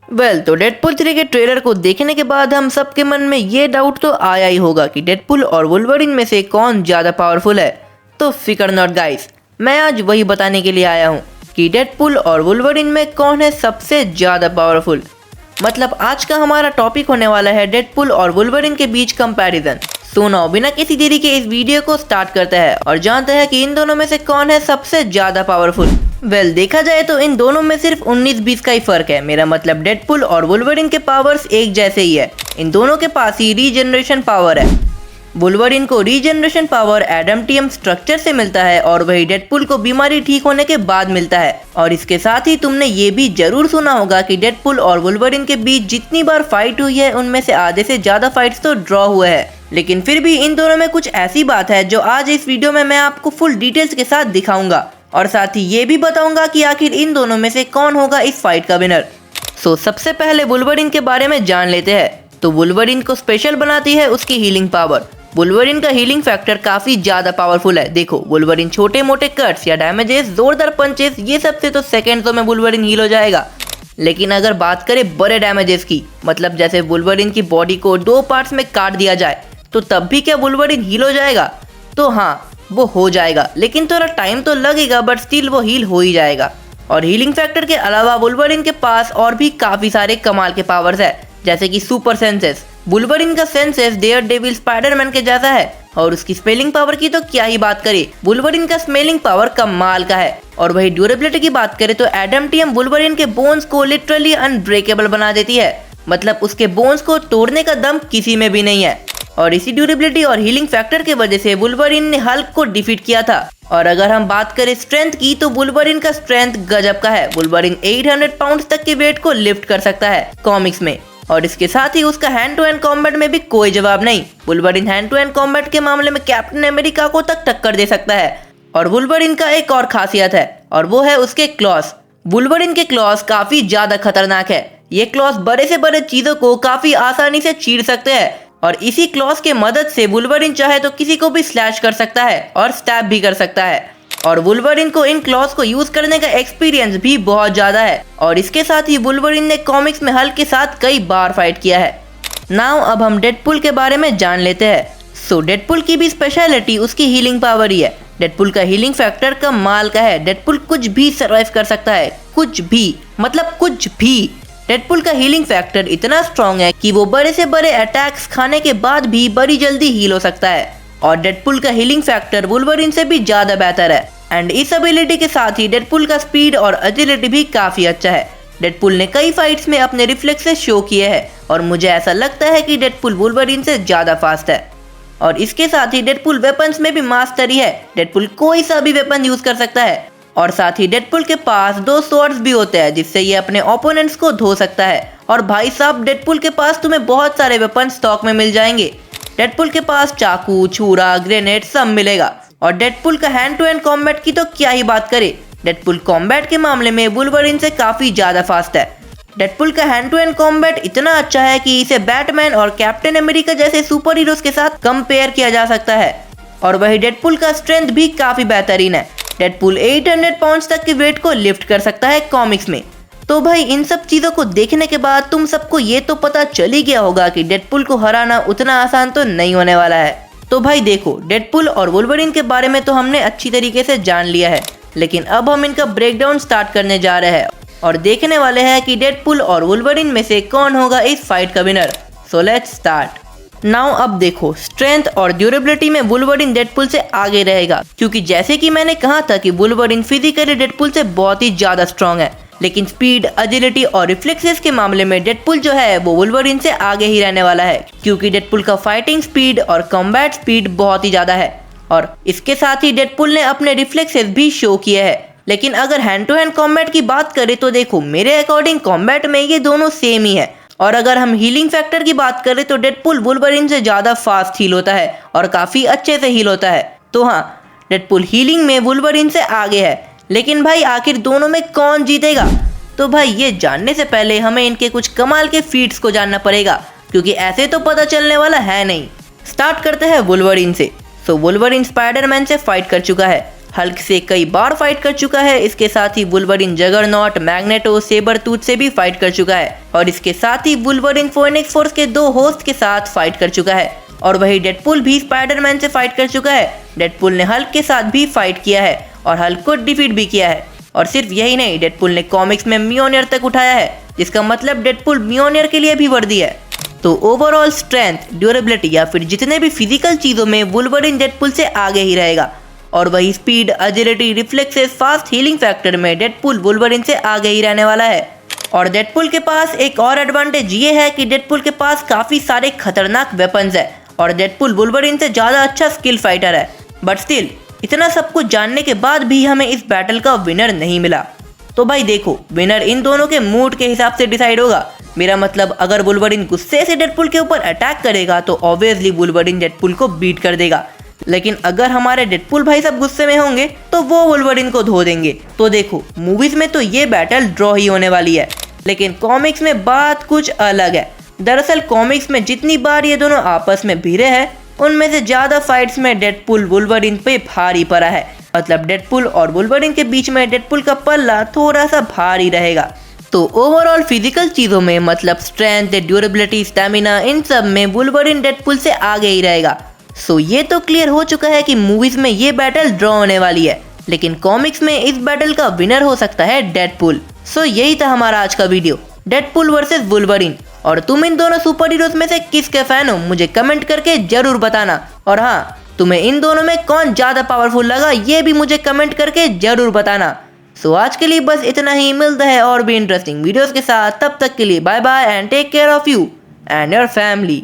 तो डेडपुल 3 के ट्रेलर को देखने के बाद हम सबके मन में ये डाउट तो आया ही होगा कि डेडपुल और वुल्वरीन में से कौन ज़्यादा पावरफुल है। तो फिकर नॉट गाइस, मैं आज वही बताने के लिए आया हूँ कि डेडपुल और वुल्वरीन में कौन है सबसे ज़्यादा पावरफुल। मतलब आज का हमारा टॉपिक होने वाला है डेडपुल और वुल्वरीन के बीच कंपैरिजन। सो नाउ बिना किसी देरी के इस वीडियो को स्टार्ट करते हैं और जानते हैं कि इन दोनों में से कौन है सबसे ज़्यादा पावरफुल। देखा जाए तो इन दोनों में सिर्फ 19-20 का ही फर्क है। मेरा मतलब डेडपुल और वुल्वरीन के पावर्स एक जैसे ही है। इन दोनों के पास ही रीजनरेशन पावर है। वुल्वरीन को रीजनरेशन पावर एडमटियम स्ट्रक्चर से मिलता है और वही डेडपुल को बीमारी ठीक होने के बाद मिलता है। और इसके साथ ही तुमने ये भी जरूर सुना होगा कि डेडपुल और वुल्वरीन के बीच जितनी बार फाइट हुई है उनमें से आधे से ज्यादा फाइट्स तो ड्रॉ हुए हैं। लेकिन फिर भी इन दोनों में कुछ ऐसी बात है जो आज इस वीडियो में मैं आपको फुल डिटेल्स के साथ दिखाऊंगा और साथ ही ये भी बताऊंगा कि आखिर इन दोनों में से कौन होगा इस फाइट का विनर। सबसे पहले वुल्वरीन के बारे में जान लेते हैं। तो वुल्वरीन को स्पेशल बनाती है उसकी हीलिंग पावर। वुल्वरीन का हीलिंग फैक्टर काफी ज्यादा पावरफुल है। देखो, वुल्वरीन छोटे मोटे कट्स या डैमेजेस, जोरदार पंचेस, ये सब से तो सेकेंड्स में वुल्वरीन हील हो जाएगा। लेकिन अगर बात करें बड़े डैमेजेस की, मतलब जैसे वुल्वरीन की बॉडी को 2 पार्ट्स में काट दिया जाए, तो तब भी क्या वुल्वरीन हील हो जाएगा? तो हाँ, वो हो जाएगा, लेकिन थोड़ा टाइम तो लगेगा, बट स्टिल वो हील हो ही जाएगा। और हीलिंग फैक्टर के अलावा वुल्वरीन के पास और भी काफी सारे कमाल के पावर्स है, जैसे कि सुपर सेंसेस। वुल्वरीन का सेंसेस डेयरडेविल स्पाइडरमैन के जैसा है और उसकी स्मेलिंग पावर की तो क्या ही बात करें। वुल्वरीन का स्मेलिंग पावर कमाल का है। और वही ड्यूरेबिलिटी की बात करें तो एडमटियम वुल्वरीन के बोन्स को लिटरली अनब्रेकेबल बना देती है। मतलब उसके बोन्स को तोड़ने का दम किसी में भी नहीं है। और इसी ड्यूरेबिलिटी और हीलिंग फैक्टर के वजह से वुल्वरीन ने हल्क को डिफीट किया था। और अगर हम बात करें स्ट्रेंथ की, तो वुल्वरीन का स्ट्रेंथ गजब का है। वुल्वरीन 800 पाउंड तक के वेट को लिफ्ट कर सकता है कॉमिक्स में। और इसके साथ ही उसका हैंड टू हैंड कॉम्बैट में भी कोई जवाब नहीं। Wolverine hand to hand combat के मामले में कैप्टन अमेरिका को तक टक्कर दे सकता है। और वुल्वरीन का एक और खासियत है और वो है उसके क्लॉस। वुल्वरीन के क्लॉस काफी ज्यादा खतरनाक है। ये क्लॉस बड़े से बड़े चीजों को काफी आसानी से चीर सकते हैं। और इसी क्लॉस के मदद से वुल्वरीन चाहे तो किसी को भी स्लैश कर सकता है और स्टैब भी कर सकता है। और वुल्वरीन को इन क्लॉस को यूज करने का एक्सपीरियंस भी बहुत ज्यादा है। और इसके साथ ही वुल्वरीन ने कॉमिक्स में हल्क के साथ कई बार फाइट किया है। नाउ अब हम डेडपुल के बारे में जान लेते हैं। डेडपुल की भी स्पेशलिटी उसकी हीलिंग पावर ही है। डेडपुल का हीलिंग फैक्टर कमाल का है। डेडपुल कुछ भी सर्वाइव कर सकता है, कुछ भी, मतलब कुछ भी। डेडपुल का हीलिंग फैक्टर इतना स्ट्रॉन्ग है कि वो बड़े से बड़े अटैक्स खाने के बाद भी बड़ी जल्दी हील हो सकता है। और डेडपुल का हीलिंग फैक्टर वुल्वरीन से भी ज्यादा बेहतर है। एंड इस एबिलिटी के साथ ही डेडपुल का स्पीड और एजिलिटी भी काफी अच्छा है। डेडपुल ने कई फाइट्स में अपने रिफ्लेक्सेस शो किए हैं और मुझे ऐसा लगता है कि डेडपुल वुल्वरीन से ज्यादा फास्ट है। और इसके साथ ही डेडपुल वेपन्स में भी मास्टर ही है। डेडपुल कोई सा भी वेपन यूज कर सकता है। और साथ ही डेडपुल के पास 2 स्वॉर्ड्स भी होते हैं जिससे ये अपने ओपोनेंट्स को धो सकता है। और भाई साहब, डेडपुल के पास तुम्हें बहुत सारे वेपन स्टॉक में मिल जाएंगे। डेडपुल के पास चाकू, छुरा, ग्रेनेड सब मिलेगा। और डेडपुल का हैंड टू हैंड कॉम्बैट की तो क्या ही बात करें। डेडपुल कॉम्बैट के मामले में वुल्वरीन से काफी ज्यादा फास्ट है। डेडपुल का हैंड टू हैंड कॉम्बैट इतना अच्छा है कि इसे बैटमैन और कैप्टन अमेरिका जैसे सुपर हीरोज के साथ कंपेयर किया जा सकता है। और वही डेडपुल का स्ट्रेंथ भी काफी बेहतरीन है। डेडपुल 800 पाउंड तक के वेट को लिफ्ट कर सकता है कॉमिक्स में। तो भाई, इन सब चीजों को देखने के बाद तुम सबको ये तो पता चल ही गया होगा कि डेडपुल को हराना उतना आसान तो नहीं होने वाला है। तो भाई देखो, डेडपुल और वुल्वरीन के बारे में तो हमने अच्छी तरीके से जान लिया है, लेकिन अब हम इनका ब्रेकडाउन स्टार्ट करने जा रहे हैं और देखने वाले हैं कि डेडपुल और वुल्वरीन में से कौन होगा इस फाइट का winner. So let's start now. अब देखो, स्ट्रेंथ और ड्यूरेबिलिटी में वुल्वरीन डेडपुल से आगे रहेगा, क्योंकि जैसे कि मैंने कहा था कि वुल्वरीन फिजिकली डेडपुल से बहुत ही ज्यादा स्ट्रॉन्ग है। लेकिन स्पीड, एजिलिटी और रिफ्लेक्सेस के मामले में डेडपुल जो है वो वुल्वरीन से आगे ही रहने वाला है, क्योंकि डेडपुल का फाइटिंग स्पीड और कॉम्बैट स्पीड बहुत ही ज्यादा है। और इसके साथ ही डेडपुल ने अपने रिफ्लेक्सेस भी शो किए हैं। लेकिन अगर हैंड टू हैंड कॉम्बैट की बात करें तो देखो, मेरे अकॉर्डिंग कॉम्बैट में ये दोनों सेम ही है। और अगर हम हीलिंग फैक्टर की बात करें तो डेडपुल वुल्वरीन से ज्यादा फास्ट हील होता है और काफी अच्छे से हील होता है। तो हाँ, डेडपुल हीलिंग में वुल्वरीन से आगे है। लेकिन भाई, आखिर दोनों में कौन जीतेगा? तो भाई, ये जानने से पहले हमें इनके कुछ कमाल के फीट्स को जानना पड़ेगा, क्योंकि ऐसे तो पता चलने वाला है नहीं। स्टार्ट करते हैं वुल्वरीन से। वुल्वरीन स्पाइडरमैन से फाइट कर चुका है, हल्क से कई बार फाइट कर चुका है। इसके साथ ही वुल्वरिन जगरनॉट, मैग्नेटो, सेबरटूथ से भी फाइट कर चुका है और इसके साथ ही वुल्वरिन फोएनिक्स फोर्स के 2 होस्ट के साथ फाइट कर चुका है। और वही डेडपुल भी स्पाइडरमैन से फाइट कर चुका है। डेडपुल ने हल्क के साथ भी फाइट किया है और हल्क को डिफीट भी किया है। और सिर्फ यही नहीं, डेडपुल ने कॉमिक्स में म्योनियर तक उठाया है, जिसका मतलब डेडपुल म्योनियर के लिए भी वर्दी है। तो ओवरऑल स्ट्रेंथ, ड्यूरेबिलिटी या फिर जितने भी फिजिकल चीजों में वुल्वरिन डेडपुल से आगे ही रहेगा। और वही speed, agility, reflexes, fast healing factor में डेडपुल वुल्वरिन से आगे ही रहने वाला है। और डेडपुल के पास एक और एडवांटेज ये है कि डेडपुल के पास काफी सारे खतरनाक वेपन्स है और डेडपुल वुल्वरिन से ज्यादा अच्छा स्किल फाइटर है। बट स्टिल, इतना सब कुछ जानने के बाद भी हमें इस बैटल का विनर नहीं मिला। तो भाई देखो, विनर इन दोनों के मूड के हिसाब से डिसाइड होगा। मेरा मतलब, अगर वुल्वरिन गुस्से से डेडपुल के ऊपर अटैक करेगा तो ऑब्वियसली वुल्वरिन डेडपुल को बीट कर देगा। लेकिन अगर हमारे डेडपुल भाई सब गुस्से में होंगे तो वो वुल्वरिन को धो देंगे। तो देखो, मूवीज में तो ये बैटल ड्रॉ ही होने वाली है, लेकिन कॉमिक्स में बात कुछ अलग है। दरअसल कॉमिक्स में जितनी बार ये दोनों आपस में भिड़े हैं, उनमें से ज्यादा फाइट्स में डेडपुल वुल्वरिन पे भारी पड़ा है। मतलब डेडपुल और वुल्वरिन के बीच में डेडपुल का पल्ला थोड़ा सा भारी रहेगा। तो ओवरऑल फिजिकल चीजों में, मतलब स्ट्रेंथ, ड्यूरेबिलिटी, स्टैमिना, इन सब में वुल्वरिन डेडपुल से आगे ही रहेगा। सो ये तो क्लियर हो चुका है कि मूवीज में ये बैटल ड्रॉ होने वाली है, लेकिन कॉमिक्स में इस बैटल का विनर हो सकता है डेडपुल। सो यही था हमारा आज का वीडियो, डेडपुल वर्सेस वुल्वरिन। और तुम इन दोनों सुपर हीरोज में से किसके फैन हो, मुझे कमेंट करके जरूर बताना। और हाँ, तुम्हें इन दोनों में कौन ज्यादा पावरफुल लगा, ये भी मुझे कमेंट करके जरूर बताना। सो आज के लिए बस इतना ही। मिलता है और भी इंटरेस्टिंग वीडियोस के साथ। तब तक के लिए bye bye and take care of you and your family.